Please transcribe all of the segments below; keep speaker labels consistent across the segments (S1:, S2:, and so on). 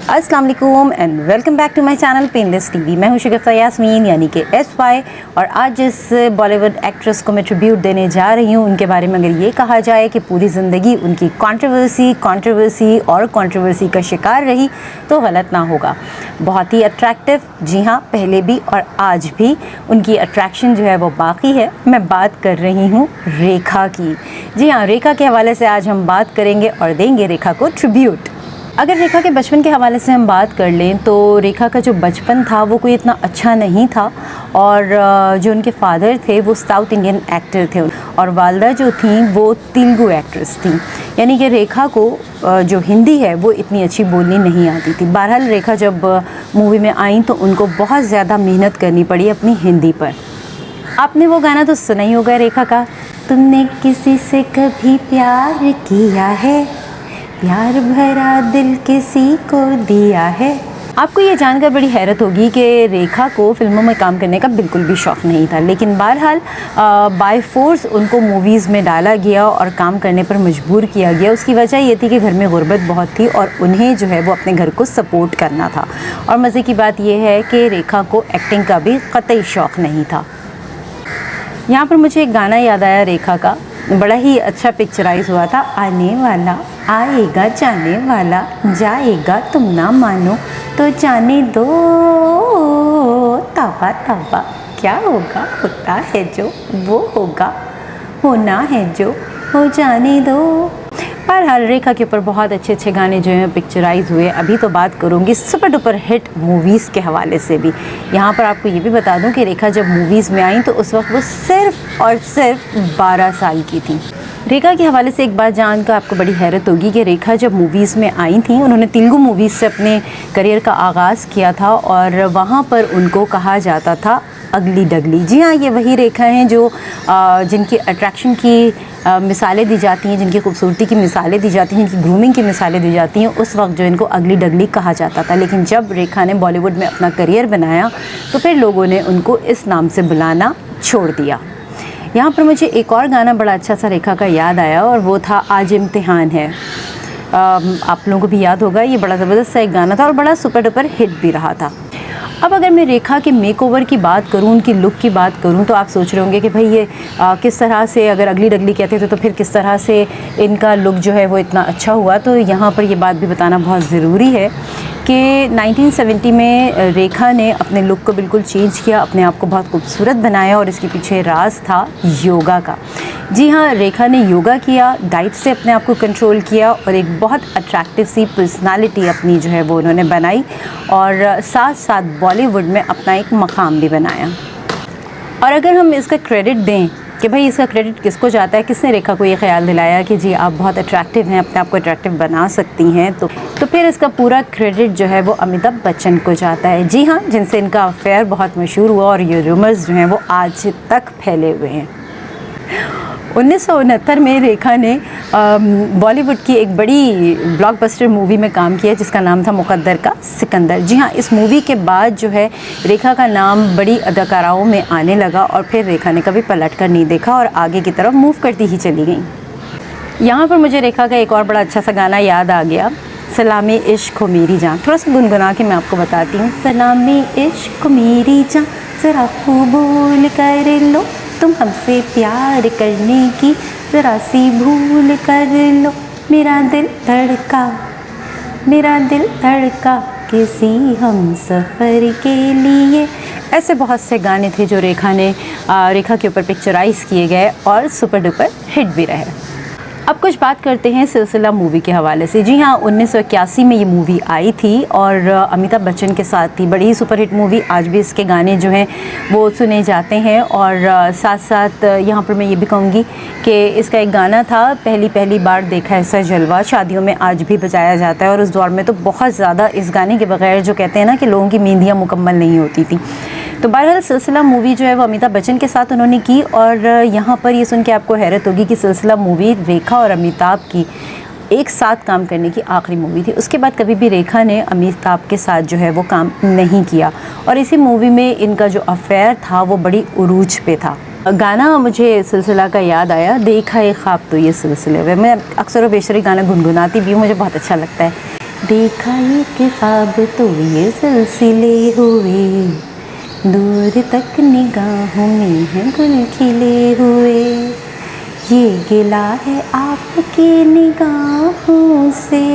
S1: अस्सलाम वालेकुम and welcome back to my channel painless TV. मैं हूं शगुफ्ता यास्मीन यानी कि SY, और आज जिस बॉलीवुड एक्ट्रेस को मैं ट्रिब्यूट देने जा रही हूं उनके बारे में अगर ये कहा जाए कि पूरी ज़िंदगी उनकी कंट्रोवर्सी का शिकार रही तो गलत ना होगा। बहुत ही अट्रैक्टिव, जी हाँ, पहले भी और आज भी उनकी अट्रैक्शन जो है वो बाकी है। मैं बात कर रही हूँ रेखा की। जी हाँ, रेखा के हवाले से आज हम बात करेंगे और देंगे रेखा को ट्रिब्यूट। अगर रेखा के बचपन के हवाले से हम बात कर लें तो रेखा का जो बचपन था वो कोई इतना अच्छा नहीं था, और जो उनके फादर थे वो साउथ इंडियन एक्टर थे और वालदा जो थी वो तेलुगु एक्ट्रेस थी, यानी कि रेखा को जो हिंदी है वो इतनी अच्छी बोलनी नहीं आती थी। बहरहाल रेखा जब मूवी में आई तो उनको बहुत ज़्यादा मेहनत करनी पड़ी अपनी हिंदी पर। आपने वो गाना तो सुना ही होगा रेखा का, तुमने किसी से कभी प्यार किया है, प्यार भरा दिल किसी को दिया है। आपको ये जानकर बड़ी हैरत होगी कि रेखा को फिल्मों में काम करने का बिल्कुल भी शौक़ नहीं था, लेकिन बहरहाल बाय फोर्स उनको मूवीज़ में डाला गया और काम करने पर मजबूर किया गया। उसकी वजह ये थी कि घर में गुर्बत बहुत थी और उन्हें जो है वो अपने घर को सपोर्ट करना था। और मज़े की बात यह है कि रेखा को एक्टिंग का भी कतई शौक़ नहीं था। यहाँ पर मुझे एक गाना याद आया रेखा का, बड़ा ही अच्छा पिक्चराइज हुआ था। आने वाला आएगा, जाने वाला जाएगा, तुम ना मानो तो जाने दो, तौबा तौबा क्या होगा, होता है जो वो होगा, होना है जो हो जाने दो। बहरहाल रेखा के ऊपर बहुत अच्छे अच्छे गाने जो हैं पिक्चराइज़ हुए। अभी तो बात करूँगी सुपर डुपर हिट मूवीज़ के हवाले से भी। यहाँ पर आपको ये भी बता दूँ कि रेखा जब मूवीज़ में आई तो उस वक्त वो सिर्फ़ और सिर्फ 12 साल की थी। रेखा के हवाले से एक बात जानकर आपको बड़ी हैरत होगी कि रेखा जब मूवीज़ में आई थी उन्होंने तेलुगु मूवीज़ से अपने करियर का आगाज़ किया था और वहाँ पर उनको कहा जाता था अगली डगली। जी हाँ, ये वही रेखा हैं जो जिनकी अट्रैक्शन की मिसालें दी जाती हैं, जिनकी खूबसूरती की मिसालें दी जाती हैं, जिनकी ग्रूमिंग की मिसालें दी जाती हैं, उस वक्त जो इनको अगली डगली कहा जाता था। लेकिन जब रेखा ने बॉलीवुड में अपना करियर बनाया तो फिर लोगों ने उनको इस नाम से बुलाना छोड़ दिया। यहाँ पर मुझे एक और गाना बड़ा अच्छा सा रेखा का याद आया और वो था आज इम्तिहान है। आप लोगों को भी याद होगा, ये बड़ा ज़बरदस्त सा एक गाना था और बड़ा सुपर डुपर हिट भी रहा था। अब अगर मैं रेखा के मेकओवर की बात करूं, उनकी लुक की बात करूं, तो आप सोच रहे होंगे कि भाई ये किस तरह से, अगर अगली डगली कहते थे तो फिर किस तरह से इनका लुक जो है वो इतना अच्छा हुआ। तो यहाँ पर ये बात भी बताना बहुत ज़रूरी है कि 1970 में रेखा ने अपने लुक को बिल्कुल चेंज किया, अपने आप को बहुत खूबसूरत बनाया और इसके पीछे राज था योगा का। जी हाँ, रेखा ने योगा किया, डाइट से अपने आप को कंट्रोल किया और एक बहुत अट्रैक्टिव सी पर्सनालिटी अपनी जो है वो उन्होंने बनाई और साथ साथ बॉलीवुड में अपना एक मकाम भी बनाया। और अगर हम इसका क्रेडिट दें कि भाई इसका क्रेडिट किसको जाता है, किसने रेखा को ये ख्याल दिलाया कि जी आप बहुत अट्रैक्टिव हैं, अपने आप को अट्रैक्टिव बना सकती हैं, तो फिर इसका पूरा क्रेडिट जो है वो अमिताभ बच्चन को जाता है। जी हाँ, जिनसे इनका अफेयर बहुत मशहूर हुआ और ये रूमर्स जो हैं वो आज तक फैले हुए हैं। 1969 में रेखा ने बॉलीवुड की एक बड़ी ब्लॉकबस्टर मूवी में काम किया जिसका नाम था मुकद्दर का सिकंदर। जी हाँ, इस मूवी के बाद जो है रेखा का नाम बड़ी अदाकाराओं में आने लगा और फिर रेखा ने कभी पलट कर नहीं देखा और आगे की तरफ मूव करती ही चली गई। यहाँ पर मुझे रेखा का एक और बड़ा अच्छा सा गाना याद आ गया, सलामी इश्क हो मेरी जान। थोड़ा सा गुनगुना के मैं आपको बताती हूँ। सलामी इश्क हो मेरी जान, ज़रा कबूल कर लो, तुम हमसे प्यार करने की ज़रा सी भूल कर लो, मेरा दिल धड़का किसी हम सफ़र के लिए। ऐसे बहुत से गाने थे जो रेखा के ऊपर पिक्चराइज़ किए गए और सुपर डुपर हिट भी रहे। अब कुछ बात करते हैं सिलसिला मूवी के हवाले से। जी हाँ, 1981 में ये मूवी आई थी और अमिताभ बच्चन के साथ थी। बड़ी ही सुपरहिट मूवी, आज भी इसके गाने जो हैं वो सुने जाते हैं। और साथ साथ यहाँ पर मैं ये भी कहूँगी कि इसका एक गाना था, पहली बार देखा ऐसा जलवा, शादियों में आज भी बजाया जाता है और उस दौर में तो बहुत ज़्यादा इस गाने के बगैर जो कहते हैं ना कि लोगों की मेहंदियाँ मुकम्मल नहीं होती थी। तो बहरहाल सिलसिला मूवी जो है वो अमिताभ बच्चन के साथ उन्होंने की और यहाँ पर ये सुन के आपको हैरत होगी कि सिलसिला मूवी रेखा और अमिताभ की एक साथ काम करने की आखिरी मूवी थी। उसके बाद कभी भी रेखा ने अमिताभ के साथ जो है वो काम नहीं किया और इसी मूवी में इनका जो अफेयर था वो बड़ी उरूज पे था। गाना मुझे सिलसिला का याद आया, देखा एक ख्वाब तो ये सिलसिले में। मैं अक्सर व बेशर गाना गुनगुनाती भी हूँ, मुझे बहुत अच्छा लगता है। देखा एक ख्वाब तो ये सिलसिले हुए, दूर तक निगाहों में है गुल खिले हुए, ये गिला है आपकी निगाहों से,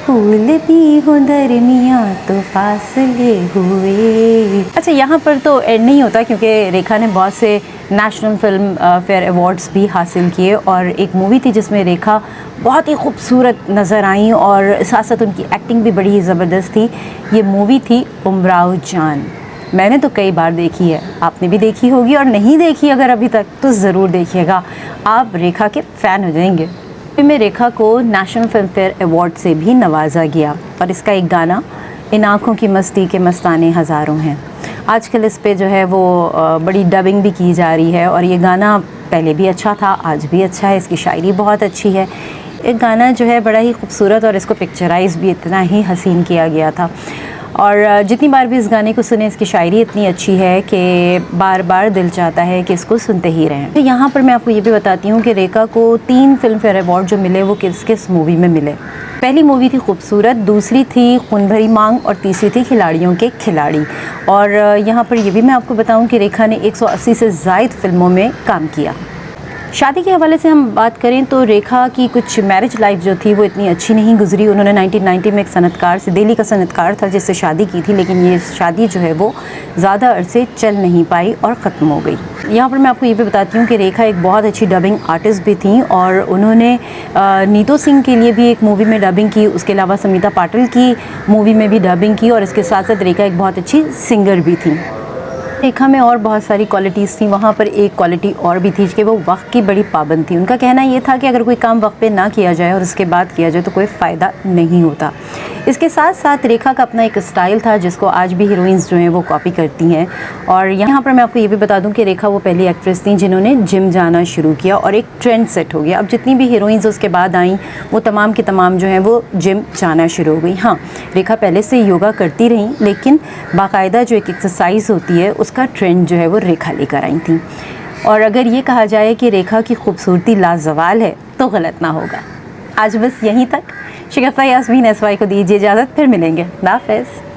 S1: फूल भी हो दरमिया तो फासले हुए। अच्छा, यहाँ पर तो एंड नहीं होता क्योंकि रेखा ने बहुत से नेशनल फिल्म फेयर अवार्ड्स भी हासिल किए और एक मूवी थी जिसमें रेखा बहुत ही खूबसूरत नज़र आई और साथ साथ उनकी एक्टिंग भी बड़ी ही ज़बरदस्त थी। ये मूवी थी उमराव जान। मैंने तो कई बार देखी है, आपने भी देखी होगी, और नहीं देखी अगर अभी तक तो ज़रूर देखिएगा, आप रेखा के फ़ैन हो जाएंगे। में रेखा को नेशनल फिल्म फेयर अवार्ड से भी नवाजा गया और इसका एक गाना इन आँखों की मस्ती के मस्ताने हज़ारों हैं। आजकल इस पे जो है वो बड़ी डबिंग भी की जा रही है और ये गाना पहले भी अच्छा था, आज भी अच्छा है, इसकी शायरी बहुत अच्छी है। एक गाना जो है बड़ा ही खूबसूरत और इसको पिक्चराइज़ भी इतना ही हसीन किया गया था और जितनी बार भी इस गाने को सुने इसकी शायरी इतनी अच्छी है कि बार बार दिल चाहता है कि इसको सुनते ही रहें। तो यहाँ पर मैं आपको ये भी बताती हूँ कि रेखा को 3 फिल्म फेयर अवार्ड जो मिले वो किस किस मूवी में मिले। पहली मूवी थी खूबसूरत, दूसरी थी खून भरी मांग और तीसरी थी खिलाड़ियों के खिलाड़ी। और यहाँ पर ये भी मैं आपको बताऊँ कि रेखा ने 180 से ज़ायद फिल्मों में काम किया। शादी के हवाले से हम बात करें तो रेखा की कुछ मैरिज लाइफ जो थी वो इतनी अच्छी नहीं गुजरी। उन्होंने 1990 में एक सनतकार से, दिल्ली का सनतकार था जिससे शादी की थी, लेकिन ये शादी जो है वो ज़्यादा अरसे चल नहीं पाई और ख़त्म हो गई। यहाँ पर मैं आपको ये भी बताती हूँ कि रेखा एक बहुत अच्छी डबिंग आर्टिस्ट भी थी और उन्होंने नीतू सिंह के लिए भी एक मूवी में डबिंग की, उसके अलावा समीता पाटिल की मूवी में भी डबिंग की और इसके साथ साथ रेखा एक बहुत अच्छी सिंगर भी थी। रेखा में और बहुत सारी क्वालिटीज़ थी, वहाँ पर एक क्वालिटी और भी थी कि वो वक्त की बड़ी पाबंद थी। उनका कहना ये था कि अगर कोई काम वक्त पे ना किया जाए और उसके बाद किया जाए तो कोई फ़ायदा नहीं होता। इसके साथ साथ रेखा का अपना एक स्टाइल था जिसको आज भी हीरोइंस जो हैं वो कॉपी करती हैं। और यहाँ पर मैं आपको ये भी बता दूँ कि रेखा वो पहली एक्ट्रेस थी जिन्होंने जिम जाना शुरू किया और एक ट्रेंड सेट हो गया। अब जितनी भी हीरोइंस उसके बाद आई वो तमाम की तमाम जो हैं वो जिम जाना शुरू हो गई। हाँ, रेखा पहले से योगा करती रहीं लेकिन बाकायदा जो एक एक्सरसाइज होती है उसका ट्रेंड जो है वो रेखा लेकर आई थी। और अगर ये कहा जाए कि रेखा की खूबसूरती लाजवाल है तो गलत ना होगा। आज बस यहीं तक। शिगफ्ता यास्मीन एसवाई को दीजिए इजाज़त, फिर मिलेंगे। अल्लाह हाफ़िज़।